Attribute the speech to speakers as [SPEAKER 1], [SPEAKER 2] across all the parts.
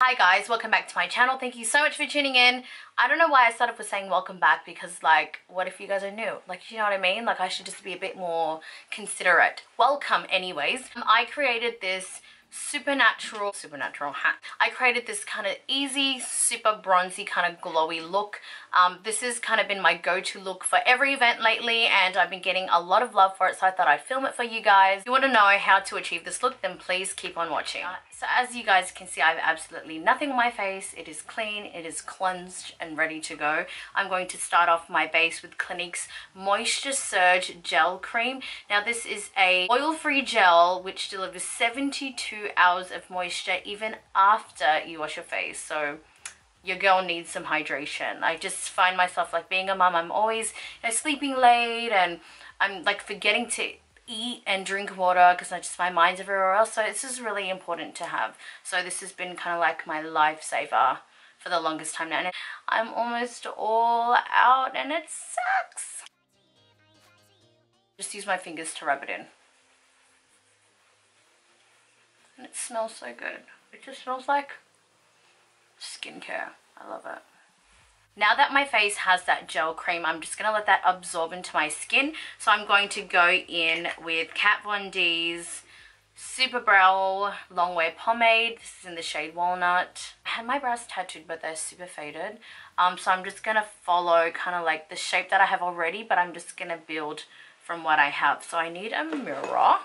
[SPEAKER 1] Hi guys, welcome back to my channel. Thank you so much for tuning in. I don't know why I started with saying welcome back because like, what if you guys are new? Like, you know what I mean? Like, I should just be a bit more considerate. Welcome anyways. I created this supernatural hat. I created this kind of easy, super bronzy, kind of glowy look. This has kind of been my go-to look for every event lately, and I've been getting a lot of love for it, so I thought I'd film it for you guys. If you want to know how to achieve this look, then please keep on watching. So as you guys can see, I have absolutely nothing on my face. It is clean, it is cleansed and ready to go. I'm going to start off my base with Clinique's Moisture Surge Gel Cream. Now this is a oil-free gel which delivers 72 hours of moisture even after you wash your face. So your girl needs some hydration. I just find myself, like, being a mum, I'm always, you know, sleeping late, and I'm like forgetting to eat and drink water because my mind's everywhere else. So this is really important to have. So this has been kind of like my lifesaver for the longest time now, and I'm almost all out and it sucks. Just use my fingers to rub it in, and it smells so good. It just smells like skincare. I love it. Now that my face has that gel cream, I'm just going to let that absorb into my skin. So I'm going to go in with Kat Von D's Super Brow Long Wear Pomade. This is in the shade Walnut. I had my brows tattooed, but they're super faded. So I'm just going to follow kind of like the shape that I have already, but I'm just going to build from what I have. So I need a mirror.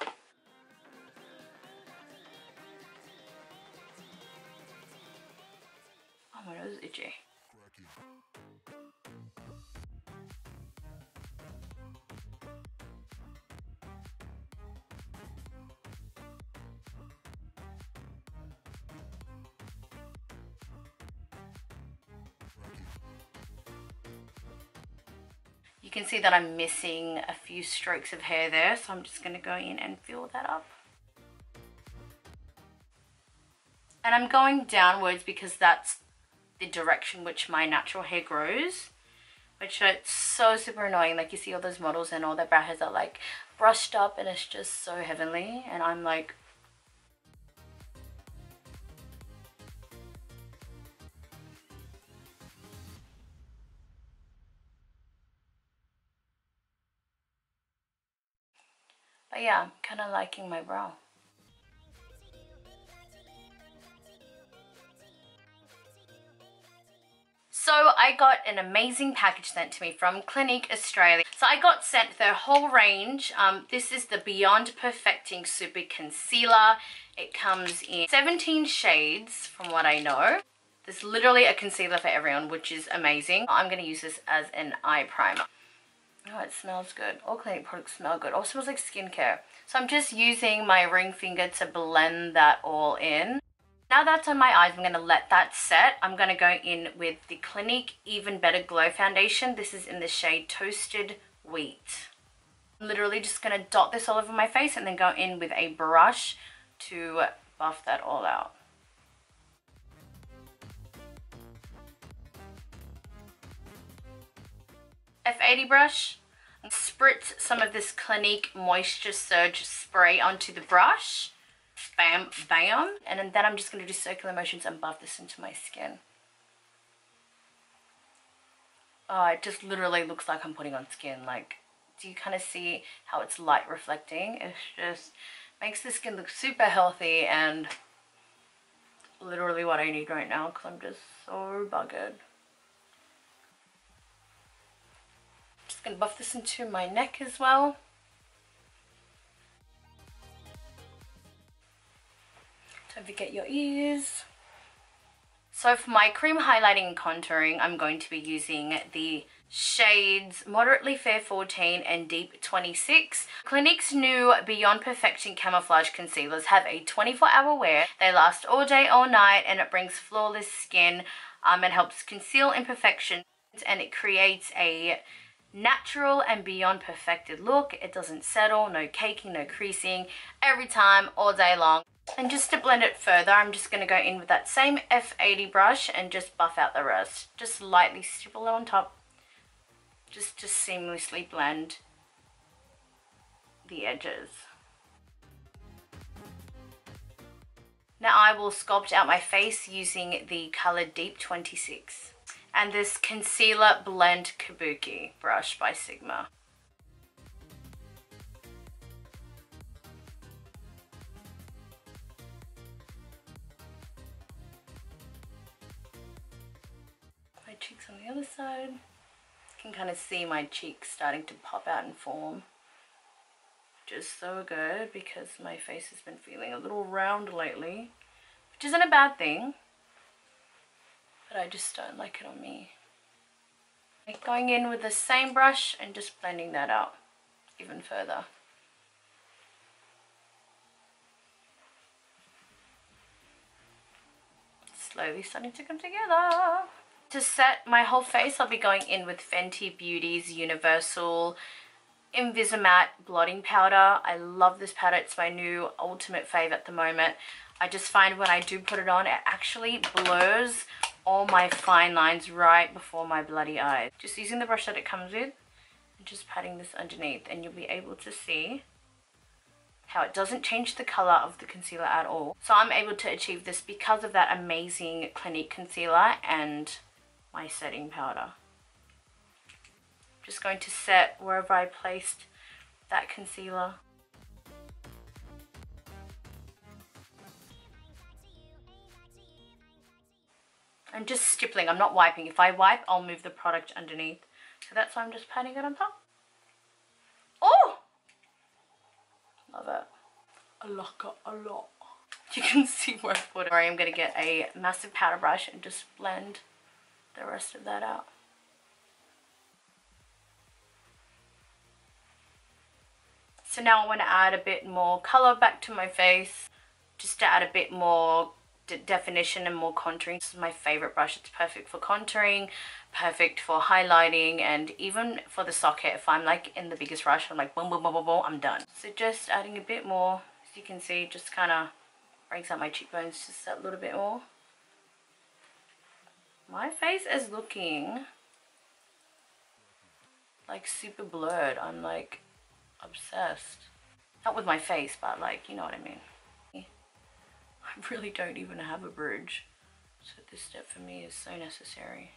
[SPEAKER 1] Oh, my nose is itchy. You can see that I'm missing a few strokes of hair there, so I'm just going to go in and fill that up. And I'm going downwards because that's the direction which my natural hair grows, which is so super annoying. Like, you see all those models and all their brow hairs are like brushed up and it's just so heavenly, and I'm like, but yeah, I'm kind of liking my brow. So I got an amazing package sent to me from Clinique Australia. So I got sent their whole range. This is the Beyond Perfecting Super Concealer. It comes in 17 shades from what I know. There's literally a concealer for everyone, which is amazing. I'm going to use this as an eye primer. Oh, it smells good. All Clinique products smell good. Also smells like skincare. So I'm just using my ring finger to blend that all in. Now that's on my eyes, I'm going to let that set. I'm going to go in with the Clinique Even Better Glow Foundation. This is in the shade Toasted Wheat. I'm literally just going to dot this all over my face and then go in with a brush to buff that all out. F80 brush. Spritz some of this Clinique Moisture Surge spray onto the brush. Bam, bam. And then I'm just going to do circular motions and buff this into my skin. Oh, it just literally looks like I'm putting on skin. Like, do you kind of see how it's light reflecting? It just makes the skin look super healthy, and literally what I need right now because I'm just so buggered. Just going to buff this into my neck as well. Don't forget your ears. So for my cream highlighting and contouring, I'm going to be using the shades Moderately Fair 14 and Deep 26. Clinique's new Beyond Perfection Camouflage Concealers have a 24-hour wear. They last all day, all night, and it brings flawless skin. It helps conceal imperfections, and it creates a natural and beyond perfected look. It doesn't settle, no caking, no creasing, every time, all day long. And just to blend it further, I'm just going to go in with that same F80 brush and just buff out the rest. Just lightly stipple it on top, just to seamlessly blend the edges. Now I will sculpt out my face using the color Deep 26 and this Concealer Blend Kabuki brush by Sigma. My cheeks on the other side. You can kind of see my cheeks starting to pop out and form. Just so good because my face has been feeling a little round lately, which isn't a bad thing, but I just don't like it on me. Going in with the same brush and just blending that out even further. Slowly starting to come together. To set my whole face, I'll be going in with Fenty Beauty's Universal Invisimatte blotting powder. I love this powder. It's my new ultimate fave at the moment. I just find when I do put it on, it actually blurs all my fine lines right before my bloody eyes. Just using the brush that it comes with and just patting this underneath, and you'll be able to see how it doesn't change the color of the concealer at all. So I'm able to achieve this because of that amazing Clinique concealer and my setting powder. Just going to set wherever I placed that concealer. I'm just stippling, I'm not wiping. If I wipe, I'll move the product underneath. So that's why I'm just patting it on top. Oh! Love it. I like it a lot. You can see where I put it. I'm going to get a massive powder brush and just blend the rest of that out. So now I want to add a bit more color back to my face, just to add a bit more definition and more contouring. This is my favorite brush. It's perfect for contouring, perfect for highlighting, and even for the socket. If I'm like in the biggest rush, I'm like boom, boom, boom, boom, boom, I'm done. So just adding a bit more, as you can see, just kind of brings out my cheekbones just a little bit more. My face is looking like super blurred. I'm like obsessed. Not with my face, but like, you know what I mean. I really don't even have a bridge, so this step for me is so necessary.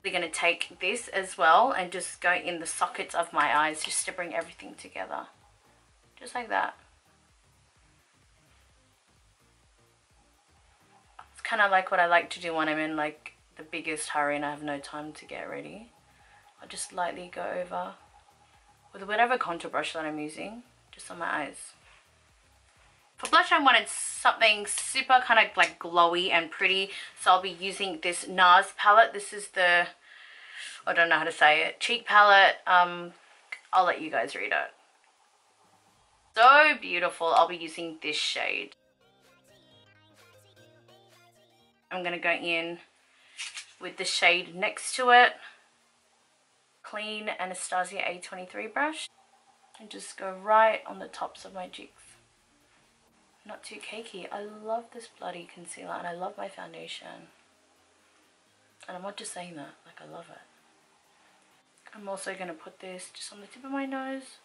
[SPEAKER 1] We're going to take this as well and just go in the sockets of my eyes just to bring everything together. Just like that. It's kind of like what I like to do when I'm in like the biggest hurry and I have no time to get ready. I'll just lightly go over with whatever contour brush that I'm using, just on my eyes. For blush, I wanted something super kind of like glowy and pretty, so I'll be using this NARS palette. This is the, I don't know how to say it, cheek palette. I'll let you guys read it. So beautiful. I'll be using this shade. I'm going to go in with the shade next to it. Clean Anastasia A23 brush and just go right on the tops of my cheeks. Not too cakey. I love this bloody concealer and I love my foundation. And I'm not just saying that, like I love it. I'm also going to put this just on the tip of my nose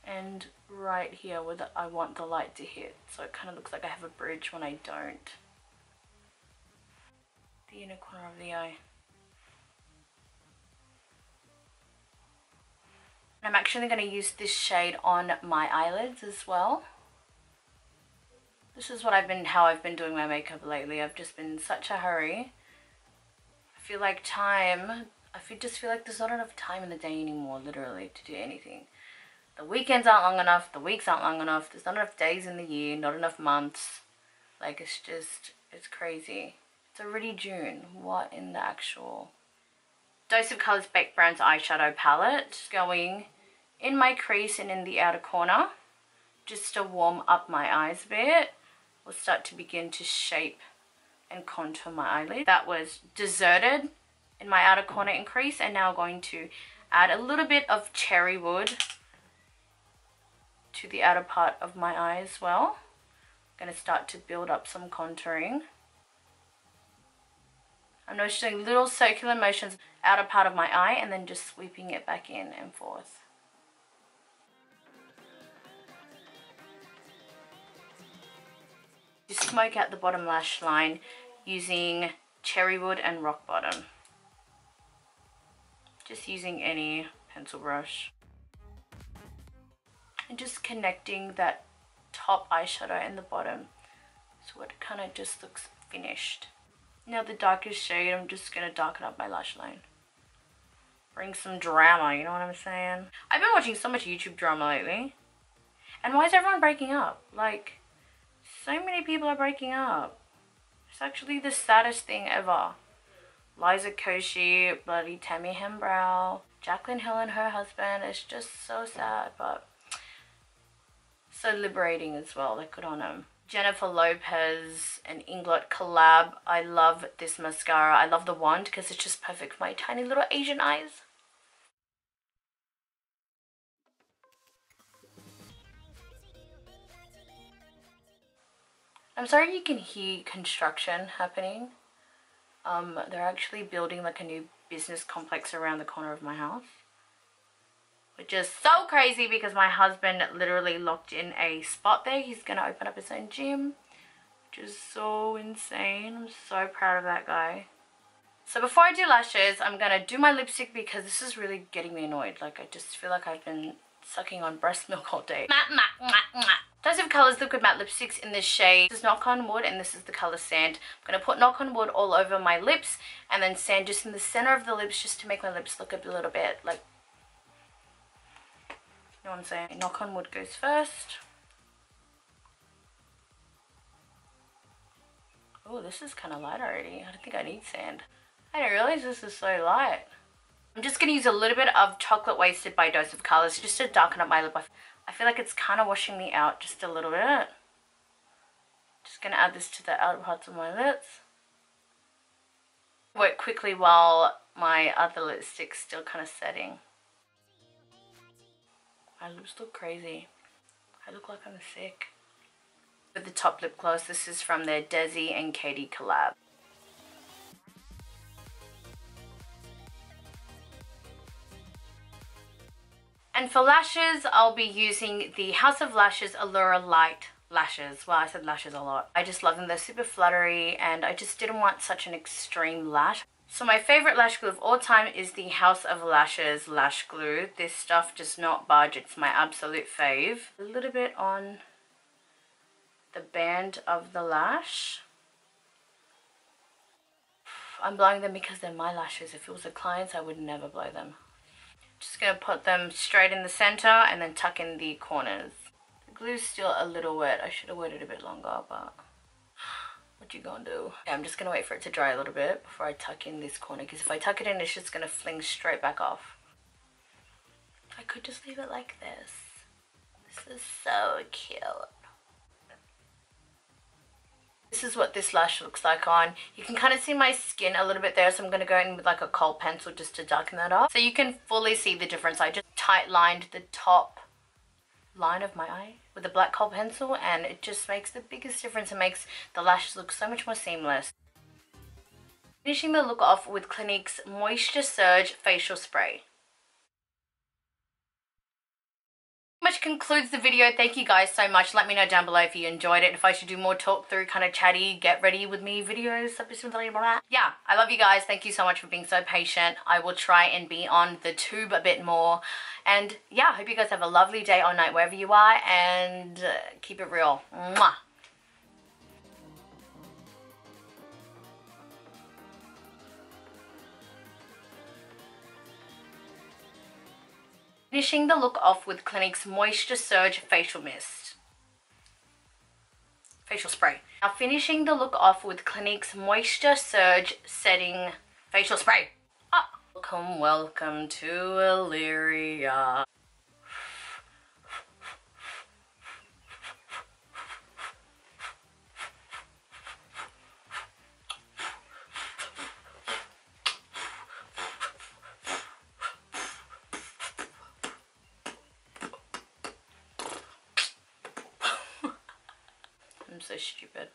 [SPEAKER 1] and right here where I want the light to hit, so it kind of looks like I have a bridge when I don't. The inner corner of the eye. I'm actually going to use this shade on my eyelids as well. This is what how I've been doing my makeup lately. I've just been in such a hurry. I feel like just feel like there's not enough time in the day anymore, literally, to do anything. The weekends aren't long enough, the weeks aren't long enough, there's not enough days in the year, not enough months. Like, it's crazy. It's already June. What in the actual... Dose of Colours Baked Brown's eyeshadow palette, going in my crease and in the outer corner just to warm up my eyes a bit. We'll start to begin to shape and contour my eyelid. That was Deserted in my outer corner and crease, and now I'm going to add a little bit of Cherry Wood to the outer part of my eye as well. I'm going to start to build up some contouring. I'm just doing little circular motions outer part of my eye and then just sweeping it back in and forth. smoke out the bottom lash line using Cherrywood and Rock Bottom. Just using any pencil brush. And just connecting that top eyeshadow and the bottom so it kind of just looks finished. Now the darkest shade, I'm just going to darken up my lash line. Bring some drama, you know what I'm saying? I've been watching so much YouTube drama lately. And why is everyone breaking up? Like, so many people are breaking up. It's actually the saddest thing ever. Liza Koshy, bloody Tammy Hembrow, Jaclyn Hill and her husband. It's just so sad, but so liberating as well. Like, good on them. Jennifer Lopez and Inglot collab. I love this mascara. I love the wand because it's just perfect for my tiny little Asian eyes. I'm sorry you can hear construction happening. They're actually building like a new business complex around the corner of my house. Which is so crazy because my husband literally locked in a spot there. He's going to open up his own gym. Which is so insane. I'm so proud of that guy. So before I do lashes, I'm going to do my lipstick because this is really getting me annoyed. Like, I just feel like I've been sucking on breast milk all day. Dose of Colours Liquid Matte Lipsticks in this shade. This is Knock on Wood and this is the colour Sand. I'm going to put Knock on Wood all over my lips and then Sand just in the centre of the lips just to make my lips look a little bit like, you know what I'm saying? Knock on Wood goes first. Oh, this is kind of light already. I don't think I need Sand. I didn't realise this is so light. I'm just going to use a little bit of Chocolate Wasted by Dose of Colours just to darken up my lip. I feel like it's kind of washing me out just a little bit. Just going to add this to the outer parts of my lips. Work quickly while my other lipstick's still kind of setting. My lips look crazy. I look like I'm sick. With the top lip gloss, this is from their Desi and Katie collab. And for lashes, I'll be using the House of Lashes Allura Light lashes. Well, I said lashes a lot. I just love them. They're super fluttery and I just didn't want such an extreme lash. So my favorite lash glue of all time is the House of Lashes Lash Glue. This stuff does not budge. It's my absolute fave. A little bit on the band of the lash. I'm blowing them because they're my lashes. If it was a client's, I would never blow them. Just going to put them straight in the center and then tuck in the corners. The glue's still a little wet. I should have waited a bit longer, but what you gonna do? Yeah, I'm just going to wait for it to dry a little bit before I tuck in this corner, because if I tuck it in, it's just going to fling straight back off. I could just leave it like this. This is so cute. This is what this lash looks like on. You can kind of see my skin a little bit there, so I'm going to go in with like a kohl pencil just to darken that up. So you can fully see the difference. I just tight lined the top line of my eye with a black kohl pencil and it just makes the biggest difference. It makes the lashes look so much more seamless. Finishing the look off with Clinique's Moisture Surge Facial Spray. Much concludes the video. Thank you guys so much. Let me know down below if you enjoyed it, if I should do more talk through kind of chatty get ready with me videos. Yeah, I love you guys. Thank you so much for being so patient. I will try and be on the tube a bit more, and yeah, I hope you guys have a lovely day or night wherever you are, and keep it real. Mwah. Finishing the look off with Clinique's Moisture Surge Facial Mist. Facial Spray. Now finishing the look off with Clinique's Moisture Surge Setting Facial Spray. Ah. Welcome, welcome to Illyria. I'm so stupid.